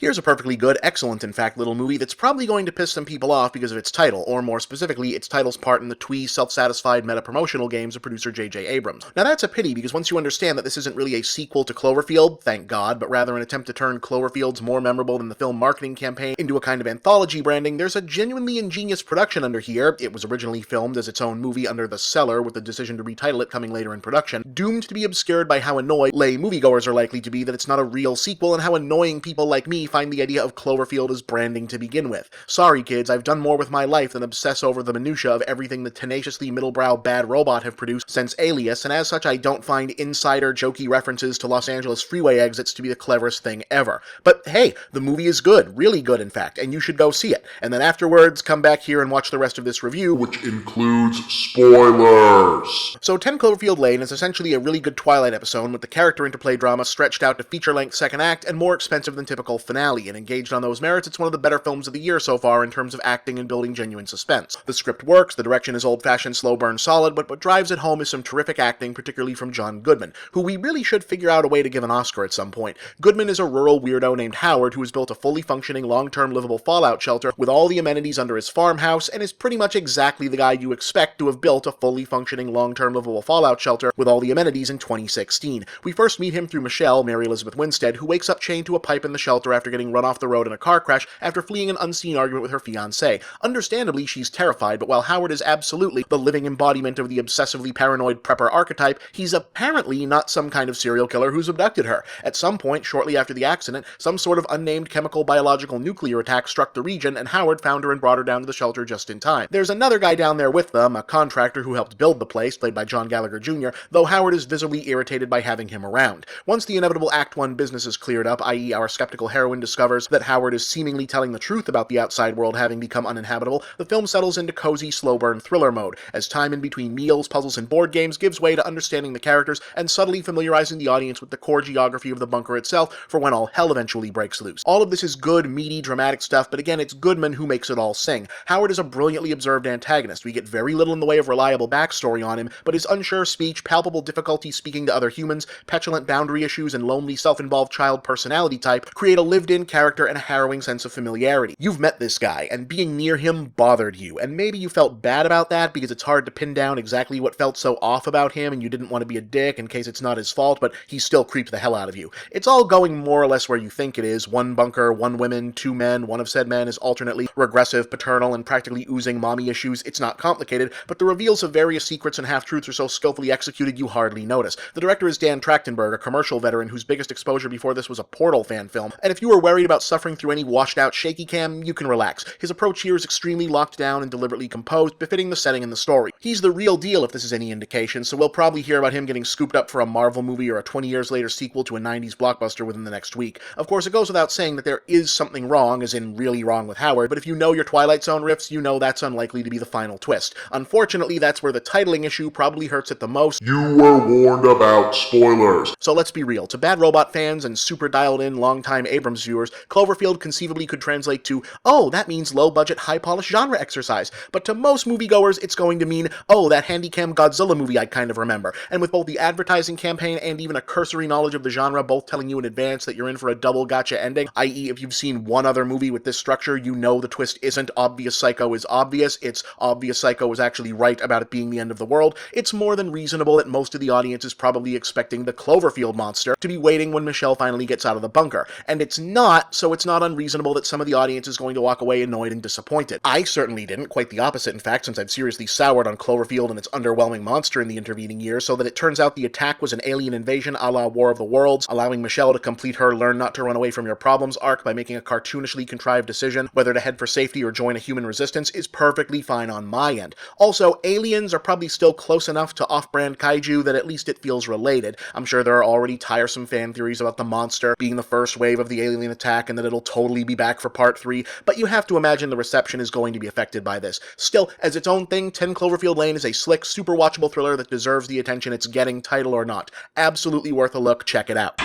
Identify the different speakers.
Speaker 1: Here's a perfectly good, excellent in fact, little movie that's probably going to piss some people off because of its title, or more specifically, its title's part in the twee, self-satisfied meta-promotional games of producer J.J. Abrams. Now that's a pity, because once you understand that this isn't really a sequel to Cloverfield, thank God, but rather an attempt to turn Cloverfield's more memorable than the film marketing campaign into a kind of anthology branding, there's a genuinely ingenious production under here. It was originally filmed as its own movie under The Cellar, with the decision to retitle it coming later in production, doomed to be obscured by how annoyed lay moviegoers are likely to be that it's not a real sequel, and how annoying people like me find the idea of Cloverfield as branding to begin with. Sorry kids, I've done more with my life than obsess over the minutia of everything the tenaciously middlebrow Bad Robot have produced since Alias, and as such I don't find insider jokey references to Los Angeles freeway exits to be the cleverest thing ever. But hey, the movie is good, really good in fact, and you should go see it, and then afterwards come back here and watch the rest of this review, which includes spoilers. So 10 Cloverfield Lane is essentially a really good Twilight episode with the character interplay drama stretched out to feature-length second act and more expensive than typical finale, and engaged on those merits, it's one of the better films of the year so far in terms of acting and building genuine suspense. The script works, the direction is old-fashioned slow burn solid, but what drives it home is some terrific acting, particularly from John Goodman, who we really should figure out a way to give an Oscar at some point. Goodman is a rural weirdo named Howard who has built a fully functioning, long-term livable fallout shelter with all the amenities under his farmhouse, and is pretty much exactly the guy you expect to have built a fully functioning, long-term livable fallout shelter with all the amenities in 2016. We first meet him through Michelle, Mary Elizabeth Winstead, who wakes up chained to a pipe in the shelter after getting run off the road in a car crash after fleeing an unseen argument with her fiancé. Understandably, she's terrified, but while Howard is absolutely the living embodiment of the obsessively paranoid prepper archetype, he's apparently not some kind of serial killer who's abducted her. At some point, shortly after the accident, some sort of unnamed chemical, biological, nuclear attack struck the region, and Howard found her and brought her down to the shelter just in time. There's another guy down there with them, a contractor who helped build the place, played by John Gallagher Jr., though Howard is visibly irritated by having him around. Once the inevitable Act 1 business is cleared up, i.e. our skeptical heroine discovers that Howard is seemingly telling the truth about the outside world having become uninhabitable, the film settles into cozy, slow-burn thriller mode, as time in between meals, puzzles, and board games gives way to understanding the characters and subtly familiarizing the audience with the core geography of the bunker itself for when all hell eventually breaks loose. All of this is good, meaty, dramatic stuff, but again, it's Goodman who makes it all sing. Howard is a brilliantly observed antagonist. We get very little in the way of reliable backstory on him, but his unsure speech, palpable difficulty speaking to other humans, petulant boundary issues, and lonely, self-involved child personality type create a lived-in character and a harrowing sense of familiarity. You've met this guy, and being near him bothered you, and maybe you felt bad about that because it's hard to pin down exactly what felt so off about him, and you didn't want to be a dick in case it's not his fault, but he still creeped the hell out of you. It's all going more or less where you think it is. One bunker, one women, two men, one of said men is alternately regressive, paternal, and practically oozing mommy issues. It's not complicated, but the reveals of various secrets and half-truths are so skillfully executed you hardly notice. The director is Dan Trachtenberg, a commercial veteran whose biggest exposure before this was a Portal fan film, and if you were worried about suffering through any washed-out shaky cam, you can relax. His approach here is extremely locked down and deliberately composed, befitting the setting and the story. He's the real deal if this is any indication, so we'll probably hear about him getting scooped up for a Marvel movie or a 20 years later sequel to a 90s blockbuster within the next week. Of course, it goes without saying that there is something wrong, as in really wrong with Howard, but if you know your Twilight Zone riffs, you know that's unlikely to be the final twist. Unfortunately, that's where the titling issue probably hurts it the most. You were warned about spoilers. So let's be real. To Bad Robot fans and super dialed-in longtime Abrams viewers, Cloverfield conceivably could translate to, oh, that means low-budget, high-polished genre exercise. But to most moviegoers, it's going to mean, oh, that handy-cam Godzilla movie I kind of remember. And with both the advertising campaign and even a cursory knowledge of the genre both telling you in advance that you're in for a double gotcha ending, i.e. if you've seen one other movie with this structure, you know the twist isn't obvious Psycho is obvious, it's obvious Psycho was actually right about it being the end of the world, it's more than reasonable that most of the audience is probably expecting the Cloverfield monster to be waiting when Michelle finally gets out of the bunker. And it's not, so it's not unreasonable that some of the audience is going to walk away annoyed and disappointed. I certainly didn't, quite the opposite in fact, since I've seriously soured on Cloverfield and its underwhelming monster in the intervening years, so that it turns out the attack was an alien invasion a la War of the Worlds, allowing Michelle to complete her learn not to run away from your problems arc by making a cartoonishly contrived decision whether to head for safety or join a human resistance is perfectly fine on my end. Also, aliens are probably still close enough to off-brand kaiju that at least it feels related. I'm sure there are already tiresome fan theories about the monster being the first wave of the alien attack and that it'll totally be back for part 3, but you have to imagine the reception is going to be affected by this. Still, as its own thing, 10 Cloverfield Lane is a slick, super watchable thriller that deserves the attention it's getting, title or not. Absolutely worth a look, check it out.